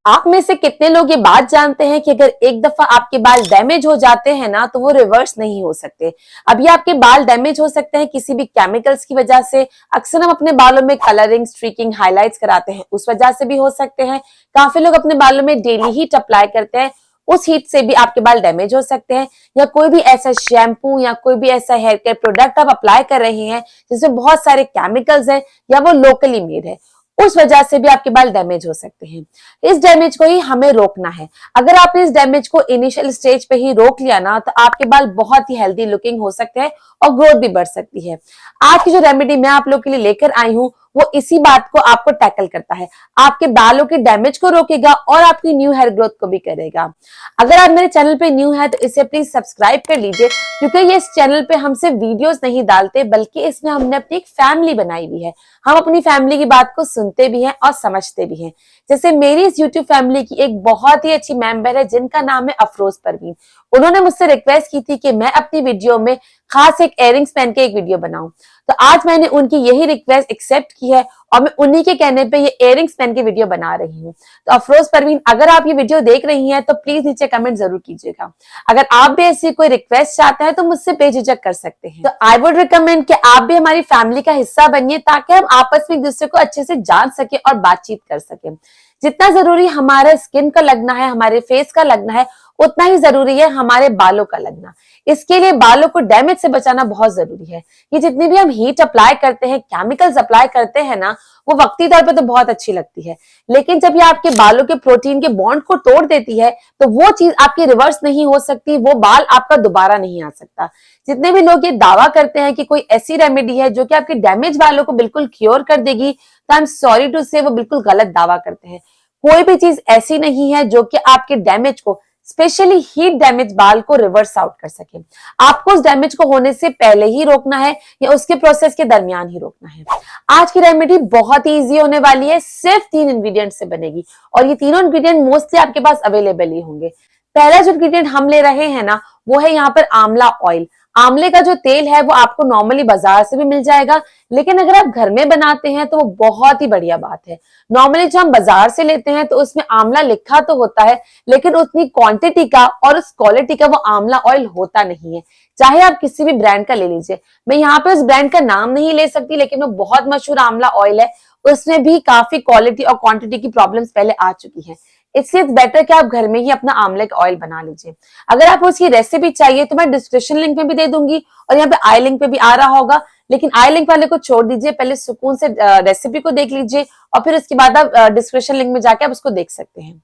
आप में से कितने लोग ये बात जानते हैं कि अगर एक दफा आपके बाल डैमेज हो जाते हैं ना तो वो रिवर्स नहीं हो सकते। अब ये आपके बाल डैमेज हो सकते हैं किसी भी केमिकल्स की वजह से। अक्सर हम अपने बालों में कलरिंग, स्ट्रीकिंग, हाइलाइट्स कराते हैं, उस वजह से भी हो सकते हैं। काफी लोग अपने बालों में डेली हीट अप्लाई करते हैं, उस हीट से भी आपके बाल डैमेज हो सकते हैं। या कोई भी ऐसा शैम्पू या कोई भी ऐसा हेयर केयर प्रोडक्ट आप अप्लाई कर रहे हैं जिसमें बहुत सारे केमिकल्स हैं या वो लोकली मेड है, उस वजह से भी आपके बाल डैमेज हो सकते हैं। इस डैमेज को ही हमें रोकना है। अगर आपने इस डैमेज को इनिशियल स्टेज पे ही रोक लिया ना तो आपके बाल बहुत ही हेल्दी लुकिंग हो सकते हैं और ग्रोथ भी बढ़ सकती है। आज की जो रेमेडी मैं आप लोग के लिए लेकर आई हूँ वो इसी बात को आपको टैकल करता है, आपके बालों के डैमेज को रोकेगा और आपकी न्यू हेयर ग्रोथ को भी करेगा। अगर आप मेरे चैनल पे न्यू है तो इसे प्लीज सब्सक्राइब कर लीजिए, क्योंकि ये इस चैनल पे हम सिर्फ वीडियोस नहीं डालते बल्कि इसमें हमने अपनी एक फैमिली बनाई हुई है। हम अपनी फैमिली की बात को सुनते भी हैं और समझते भी हैं। जैसे मेरी इस यूट्यूब फैमिली की एक बहुत ही अच्छी मेंबर है जिनका नाम है अफरोज परवीन। उन्होंने मुझसे रिक्वेस्ट की थी कि मैं अपनी वीडियो में खास एक इयररिंग्स पहन के एक वीडियो बनाऊं, तो आज मैंने उनकी यही रिक्वेस्ट एक्सेप्ट की है और मैं उन्हीं के कहने पे ये इयररिंग्स पहन के वीडियो बना रही हूँ। तो अफरोज परवीन, अगर आप ये वीडियो देख रही हैं तो प्लीज नीचे कमेंट जरूर कीजिएगा। अगर आप भी ऐसी कोई रिक्वेस्ट चाहते हैं तो मुझसे बेझिझक कर सकते हैं। तो आई वुड रिकमेंड कि आप भी हमारी फैमिली का हिस्सा बनिए ताकि हम आपस में एक दूसरे को अच्छे से जान सके और बातचीत कर सके। जितना जरूरी हमारे स्किन का लगना है, हमारे फेस का लगना है, उतना ही जरूरी है हमारे बालों का लगना। इसके लिए बालों को डैमेज से बचाना बहुत जरूरी है। ये जितनी भी हम हीट अप्लाई करते हैं, केमिकल्स अप्लाई करते हैं ना, वो वक्ती तौर पे तो बहुत अच्छी लगती है, लेकिन जब ये आपके बालों के प्रोटीन के बॉन्ड को तोड़ देती है तो वो चीज आपकी रिवर्स नहीं हो सकती, वो बाल आपका दोबारा नहीं आ सकता। जितने भी लोग ये दावा करते हैं कि कोई ऐसी रेमेडी है जो कि आपके डैमेज बालों को बिल्कुल क्योर कर देगी, तो आई एम सॉरी टू से वो बिल्कुल गलत दावा करते हैं। कोई भी चीज ऐसी नहीं है जो कि आपके डैमेज को, स्पेशली हीट डैमेज बाल को रिवर्स आउट कर सके। आपको उस डैमेज को होने से पहले ही रोकना है या उसके प्रोसेस के दरमियान ही रोकना है। आज की रेमेडी बहुत ही इजी होने वाली है, सिर्फ 3 इंग्रेडिएंट से बनेगी और ये तीनों इंग्रेडिएंट मोस्टली आपके पास अवेलेबल ही होंगे। पहला जो इंग्रेडिएंट हम ले रहे हैं ना वो है यहाँ पर आंवला ऑयल। आंवले का जो तेल है वो आपको नॉर्मली बाजार से भी मिल जाएगा, लेकिन अगर आप घर में बनाते हैं तो वो बहुत ही बढ़िया बात है। नॉर्मली जो हम बाजार से लेते हैं तो उसमें आंवला लिखा तो होता है, लेकिन उतनी क्वांटिटी का और उस क्वालिटी का वो आंवला ऑयल होता नहीं है। चाहे आप किसी भी ब्रांड का ले लीजिए, मैं यहाँ पे उस ब्रांड का नाम नहीं ले सकती, लेकिन वो बहुत मशहूर आंवला ऑयल है, उसमें भी काफी क्वालिटी और क्वांटिटी की प्रॉब्लम्स पहले आ चुकी है। इसलिए बेटर कि आप घर में ही अपना आंवले का ऑयल बना लीजिए। अगर आपको उसकी रेसिपी चाहिए तो मैं डिस्क्रिप्शन लिंक में भी दे दूंगी और यहाँ पे आई लिंक पे भी आ रहा होगा, लेकिन आई लिंक वाले को छोड़ दीजिए, पहले सुकून से रेसिपी को देख लीजिए और फिर उसके बाद आप डिस्क्रिप्शन लिंक में जाके आप उसको देख सकते हैं।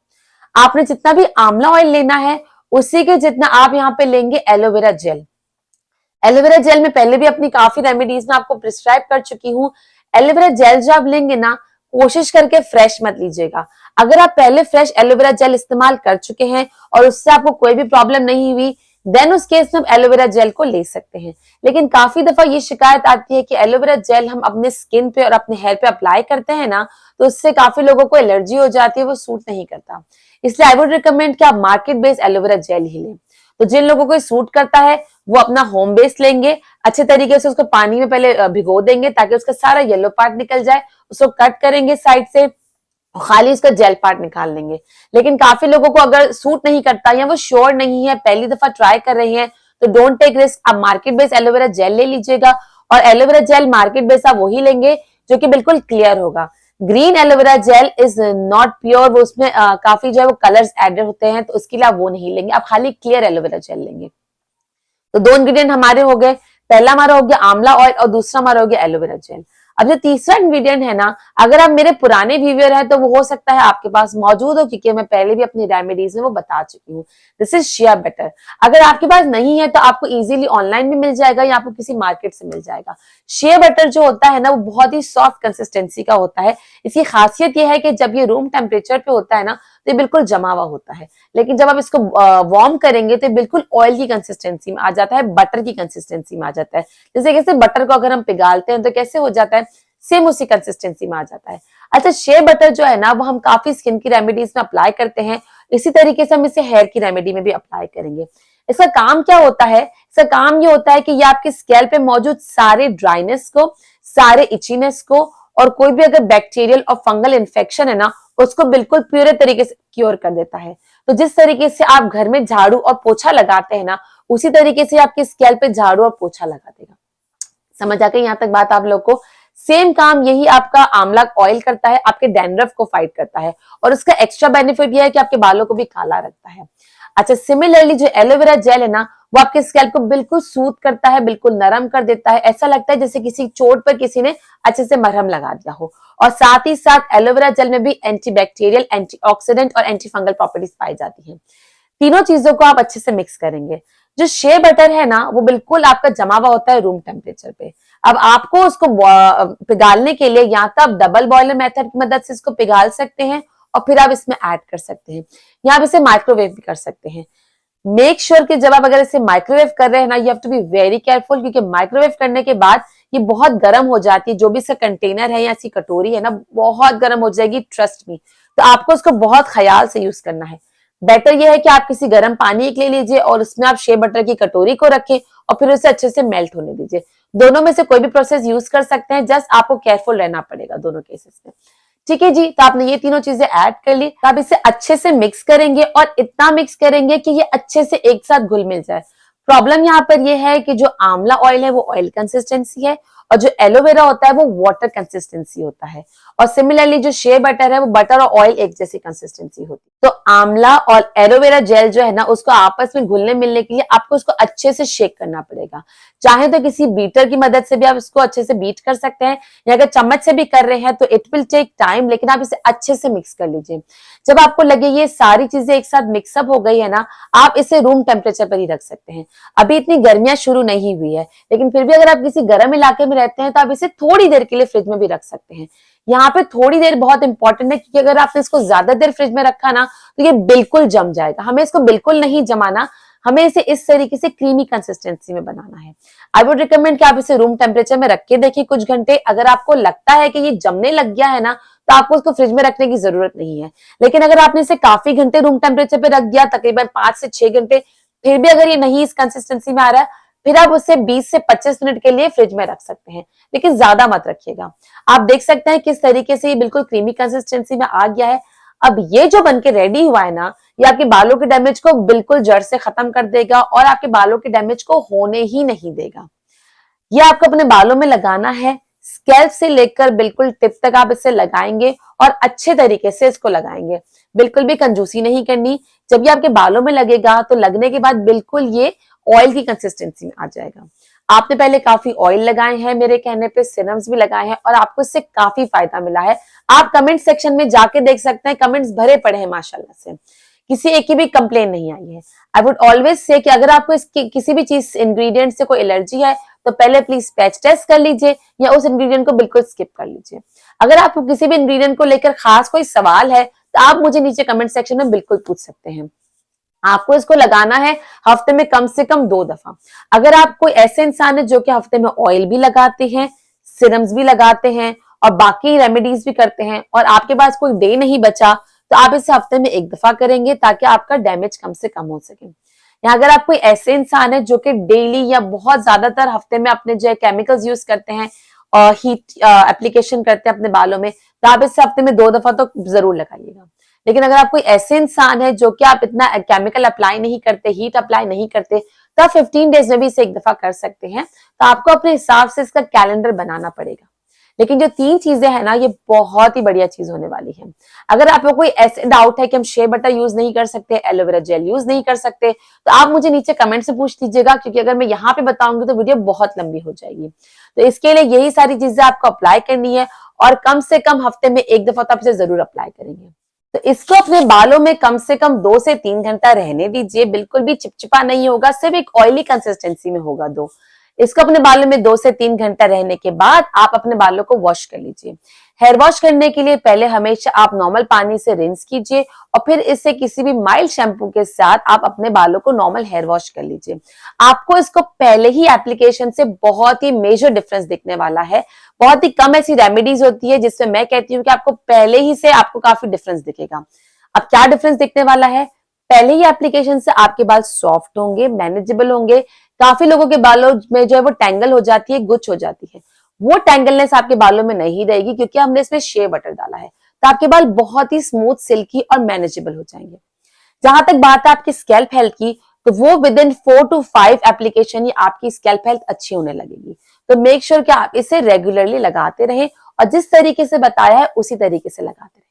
आपने जितना भी आंवला ऑयल लेना है उसी के जितना आप यहाँ पे लेंगे एलोवेरा जेल। एलोवेरा जेल में पहले भी अपनी काफी रेमेडीज में आपको प्रिस्क्राइब कर चुकी हूँ। एलोवेरा जेल जो आप लेंगे ना, कोशिश करके फ्रेश मत लीजिएगा। अगर आप पहले फ्रेश एलोवेरा जेल इस्तेमाल कर चुके हैं और उससे आपको कोई भी प्रॉब्लम नहीं हुई, देन उस केस में आप एलोवेरा जेल को ले सकते हैं। लेकिन काफी दफा ये शिकायत आती है कि एलोवेरा जेल हम अपने स्किन पे और अपने हेयर पे अप्लाई करते हैं ना तो उससे काफी लोगों को एलर्जी हो जाती है, वो सूट नहीं करता। इसलिए आई वुड रिकमेंड कि आप मार्केट बेस्ड एलोवेरा जेल ही लें। तो जिन लोगों को सूट करता है वो अपना होम बेस लेंगे, अच्छे तरीके से उसको पानी में पहले भिगो देंगे ताकि उसका सारा येलो पार्ट निकल जाए, उसको कट करेंगे साइड से, खाली उसका जेल पार्ट निकाल लेंगे। लेकिन काफी लोगों को अगर सूट नहीं करता या वो श्योर नहीं है, पहली दफा ट्राई कर रहे हैं, तो डोंट टेक रिस्क, आप मार्केट बेस्ड एलोवेरा जेल ले लीजिएगा। और एलोवेरा जेल मार्केट बेस्ड आप वही लेंगे जो कि बिल्कुल क्लियर होगा। Green aloe vera gel is not pure, वो उसमें काफी जो है वो कलर्स एडेड होते हैं, तो उसके लिए आप वो नहीं लेंगे, आप खाली क्लियर एलोवेरा जेल लेंगे। तो 2 इंग्रेडिएंट हमारे हो गए, पहला हमारा हो गया आंवला ऑयल और दूसरा हमारा हो गया एलोवेरा जेल। अब जो तीसरा इंग्रेडिएंट है ना, अगर आप मेरे पुराने व्यूअर हैं तो वो हो सकता है आपके पास मौजूद हो, क्योंकि मैं पहले भी अपनी रेमेडीज में वो बता चुकी हूँ। This is shea butter. अगर आपके पास नहीं है तो आपको इजीली ऑनलाइन भी मिल जाएगा या आपको किसी मार्केट से मिल जाएगा। शिया बटर जो होता है ना वो बहुत ही सॉफ्ट कंसिस्टेंसी का होता है। इसकी खासियत यह है कि जब ये रूम टेम्परेचर पे होता है ना तो ये बिल्कुल जमा हुआ होता है, लेकिन जब आप इसको वार्म करेंगे तो बिल्कुल ऑयल की कंसिस्टेंसी में आ जाता है, बटर की कंसिस्टेंसी में आ जाता है। जैसे कैसे बटर को अगर हम पिघालते हैं तो कैसे हो जाता है, सेम उसी कंसिस्टेंसी में आ जाता है। अच्छा, शे बटर जो है ना वो हम काफी स्किन की रेमेडीज में अप्लाई करते हैं, इसी तरीके से हम इसे हेयर की रेमेडी में भी अप्लाई करेंगे। इसका काम क्या होता है? इसका काम ये होता है कि ये आपके स्कैल्प पे मौजूद सारे ड्राइनेस को, सारे इचीनेस को और कोई भी अगर बैक्टीरियल और फंगल इन्फेक्शन है ना उसको बिल्कुल पूरे तरीके से क्योर कर देता है। तो जिस तरीके से आप घर में झाड़ू और पोछा लगाते हैं ना, उसी तरीके से आपकी स्कैल्प पे झाड़ू और पोछा लगा देगा। समझ आ गई यहाँ तक बात आप लोग को? सेम काम यही आपका आंवला ऑयल करता है, आपके डैंड्रफ को फाइट करता है, और उसका एक्स्ट्रा बेनिफिट यह है कि आपके बालों को भी काला रखता है। अच्छा, सिमिलरली जो एलोवेरा जेल है ना, वो आपके स्कैल्प को बिल्कुल सूद करता है, बिल्कुल नरम कर देता है। ऐसा लगता है जैसे किसी चोट पर किसी ने अच्छे से मरहम लगा दिया हो। और साथ ही साथ एलोवेरा जेल में भी एंटीबैक्टीरियल, एंटीऑक्सीडेंट और एंटी फंगल प्रॉपर्टीज पाई जाती हैं। तीनों चीजों को आप अच्छे से मिक्स करेंगे। जो शे बटर है ना, वो बिल्कुल आपका जमा हुआ होता है रूम टेम्परेचर पे। अब आपको उसको पिघालने के लिए या तो आप डबल बॉयलर मेथड की मदद से इसको पिघाल सकते हैं, और फिर आप इसमें ऐड कर सकते हैं, या आप इसे माइक्रोवेव भी कर सकते हैं। मेक श्योर कि जब आप अगर इसे माइक्रोवेव कर रहे हैं ना, you have to be very careful, क्योंकि माइक्रोवेव करने के बाद ये बहुत गर्म हो जाती है। जो भी इसका कंटेनर है या ऐसी कटोरी है ना, बहुत गर्म हो जाएगी, ट्रस्ट मी। तो आपको उसको बहुत ख्याल से यूज करना है। बेटर यह है कि आप किसी गर्म पानी एक ले लीजिए और उसमें आप शे बटर की कटोरी को रखें और फिर उसे अच्छे से मेल्ट होने दीजिए। दोनों में से कोई भी प्रोसेस यूज कर सकते हैं, जस्ट आपको केयरफुल रहना पड़ेगा दोनों केसेस में। ठीक है जी, तो आपने ये तीनों चीजें ऐड कर ली। तो आप इसे अच्छे से मिक्स करेंगे, और इतना मिक्स करेंगे कि ये अच्छे से एक साथ घुल मिल जाए। प्रॉब्लम यहाँ पर ये है कि जो आंवला ऑयल है वो ऑयल कंसिस्टेंसी है, और जो एलोवेरा होता है वो वाटर कंसिस्टेंसी होता है। और सिमिलरली जो शे बटर है वो बटर और ऑयल एक जैसी कंसिस्टेंसी होती है। तो आंवला और एलोवेरा जेल जो है ना, उसको आपस में घुलने मिलने के लिए आपको उसको अच्छे से शेक करना पड़ेगा। चाहे तो किसी बीटर की मदद से भी आप इसको अच्छे से बीट कर सकते हैं, या अगर चम्मच से भी कर रहे हैं तो इट विल टेक टाइम, लेकिन आप इसे अच्छे से मिक्स कर लीजिए। जब आपको लगे ये सारी चीजें एक साथ मिक्सअप हो गई है ना, आप इसे रूम टेम्परेचर पर ही रख सकते हैं। अभी इतनी गर्मियां शुरू नहीं हुई है, लेकिन फिर भी अगर आप किसी गर्म इलाके में रहते हैं तो आप इसे थोड़ी देर के लिए फ्रिज में भी रख सकते हैं। यहाँ पे थोड़ी देर बहुत इंपॉर्टेंट है, क्योंकि अगर आपने इसको ज्यादा देर फ्रिज में रखा ना, तो ये बिल्कुल जम जाएगा। हमें इसको बिल्कुल नहीं जमाना, हमें इसे इस तरीके से क्रीमी कंसिस्टेंसी में बनाना है। आई वुड रिकमेंड कि आप इसे रूम टेम्परेचर में रख के देखिए कुछ घंटे। अगर आपको लगता है कि ये जमने लग गया है ना, तो आपको उसको फ्रिज में रखने की जरूरत नहीं है। लेकिन अगर आपने इसे काफी घंटे रूम टेम्परेचर पे रख दिया, तकरीबन 5 से 6 घंटे, फिर भी अगर ये नहीं इस कंसिस्टेंसी में आ रहा है, फिर आप उसे 20 से 25 मिनट के लिए फ्रिज में रख सकते हैं, लेकिन ज्यादा मत रखिएगा। आप देख सकते हैं किस तरीके से ये बिल्कुल क्रीमी कंसिस्टेंसी में आ गया है। अब ये जो बनके रेडी हुआ है ना, ये आपके बालों के डैमेज को बिल्कुल जड़ से खत्म कर देगा, और आपके बालों के डैमेज को होने ही नहीं देगा। ये आपको अपने बालों में लगाना है, स्कैल्प से लेकर बिल्कुल टिप तक आप इसे लगाएंगे, और अच्छे तरीके से इसको लगाएंगे। बिल्कुल भी कंजूसी नहीं करनी। जब ये आपके बालों में लगेगा तो लगने के बाद बिल्कुल ये ऑयल की कंसिस्टेंसी में आ जाएगा। आपने पहले काफी ऑयल लगाए हैं, मेरे कहने पे सिरम्स भी लगाए हैं, और आपको इससे काफी फायदा मिला है। आप कमेंट सेक्शन में जाके देख सकते हैं, कमेंट्स भरे पड़े हैं माशाल्लाह से, किसी एक की भी कंप्लेन नहीं आई है। आई वुड ऑलवेज से कि अगर आपको इसकी किसी भी चीज इंग्रेडिएंट से कोई एलर्जी है, तो पहले प्लीज पैच टेस्ट कर लीजिए, या उस इंग्रेडिएंट को बिल्कुल स्किप कर लीजिए। अगर आपको किसी भी इंग्रेडिएंट को लेकर खास कोई सवाल है, तो आप मुझे नीचे कमेंट सेक्शन में बिल्कुल पूछ सकते हैं। आपको इसको लगाना है हफ्ते में कम से कम 2 दफा। अगर आप कोई ऐसे इंसान है जो कि हफ्ते में ऑयल भी लगाते हैं, सिरम्स भी लगाते हैं, और बाकी रेमेडीज भी करते हैं, और आपके पास कोई डे नहीं बचा, तो आप इसे हफ्ते में 1 दफा करेंगे, ताकि आपका डैमेज कम से कम हो सके। या अगर आप कोई ऐसे इंसान है जो कि डेली या बहुत ज्यादातर हफ्ते में अपने जो केमिकल्स यूज करते हैं और हीट एप्लीकेशन करते हैं अपने बालों में, तो आप इसे हफ्ते में 2 दफा तो जरूर लगाइएगा। लेकिन अगर आप कोई ऐसे इंसान है जो कि आप इतना केमिकल अप्लाई नहीं करते, हीट अप्लाई नहीं करते, तो आप 15 डेज में भी इसे 1 दफा कर सकते हैं। तो आपको अपने हिसाब से इसका कैलेंडर बनाना पड़ेगा। लेकिन जो 3 चीजें हैं ना, ये बहुत ही बढ़िया चीज होने वाली है। अगर आपको कोई ऐसे डाउट है कि हम शे बटर यूज नहीं कर सकते, एलोवेरा जेल यूज नहीं कर सकते, तो आप मुझे नीचे कमेंट से पूछ लीजिएगा, क्योंकि अगर मैं यहाँ पे बताऊंगी तो वीडियो बहुत लंबी हो जाएगी। तो इसके लिए यही सारी चीजें आपको अप्लाई करनी है, और कम से कम हफ्ते में 1 दफा तो आप इसे जरूर अप्लाई करेंगे। तो इसको अपने बालों में कम से कम 2 से 3 घंटा रहने दीजिए। बिल्कुल भी चिपचिपा नहीं होगा, सिर्फ एक ऑयली कंसिस्टेंसी में होगा। इसको अपने बालों में 2 से 3 घंटा रहने के बाद आप अपने बालों को वॉश कर लीजिए। हेयर वॉश करने के लिए पहले हमेशा आप नॉर्मल पानी से रिंस कीजिए, और फिर इससे किसी भी माइल्ड शैम्पू के साथ आप अपने बालों को नॉर्मल हेयर वॉश कर लीजिए। आपको इसको पहले ही एप्लीकेशन से बहुत ही मेजर डिफरेंस दिखने वाला है। बहुत ही कम ऐसी रेमेडीज होती है जिसमें मैं कहती हूँ कि आपको पहले ही से आपको काफी डिफरेंस दिखेगा। अब क्या डिफरेंस दिखने वाला है? पहले ही एप्लीकेशन से आपके बाल सॉफ्ट होंगे, मैनेजेबल होंगे। काफी लोगों के बालों में जो है वो टैंगल हो जाती है, गुच्छ हो जाती है। वो टैंगलनेस आपके बालों में नहीं रहेगी, क्योंकि हमने इसमें शे बटर डाला है। तो आपके बाल बहुत ही स्मूथ, सिल्की और मैनेजेबल हो जाएंगे। जहां तक बात है आपकी स्कैल्प हेल्थ की, तो वो विद इन 4 to 5 एप्लीकेशन ही आपकी स्कैल्प हेल्थ अच्छी होने लगेगी। तो मेक श्योर कि आप इसे रेगुलरली लगाते रहें और जिस तरीके से बताया है उसी तरीके से लगाते रहें।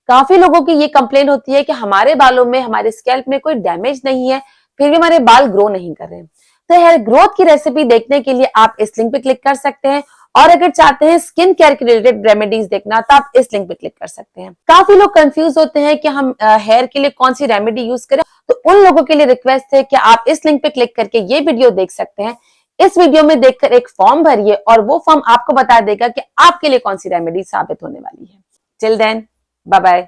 काफी लोगों की ये कंप्लेन होती है कि हमारे बालों में, हमारे स्कैल्प में कोई डैमेज नहीं है, फिर भी हमारे बाल ग्रो नहीं कर रहे हैं। तो हेयर ग्रोथ की रेसिपी देखने के लिए आप इस लिंक पे क्लिक कर सकते हैं, और अगर चाहते हैं स्किन केयर के रिलेटेड रेमेडीज देखना तो आप इस लिंक पे क्लिक कर सकते हैं। काफी लोग कंफ्यूज होते हैं कि हम हेयर के लिए कौन सी रेमेडी यूज करें, तो उन लोगों के लिए रिक्वेस्ट है कि आप इस लिंक पे क्लिक करके ये वीडियो देख सकते हैं। इस वीडियो में देखकर एक फॉर्म भरिए और वो फॉर्म आपको बता देगा कि आपके लिए कौन सी रेमेडी साबित होने वाली है। Till then, bye bye.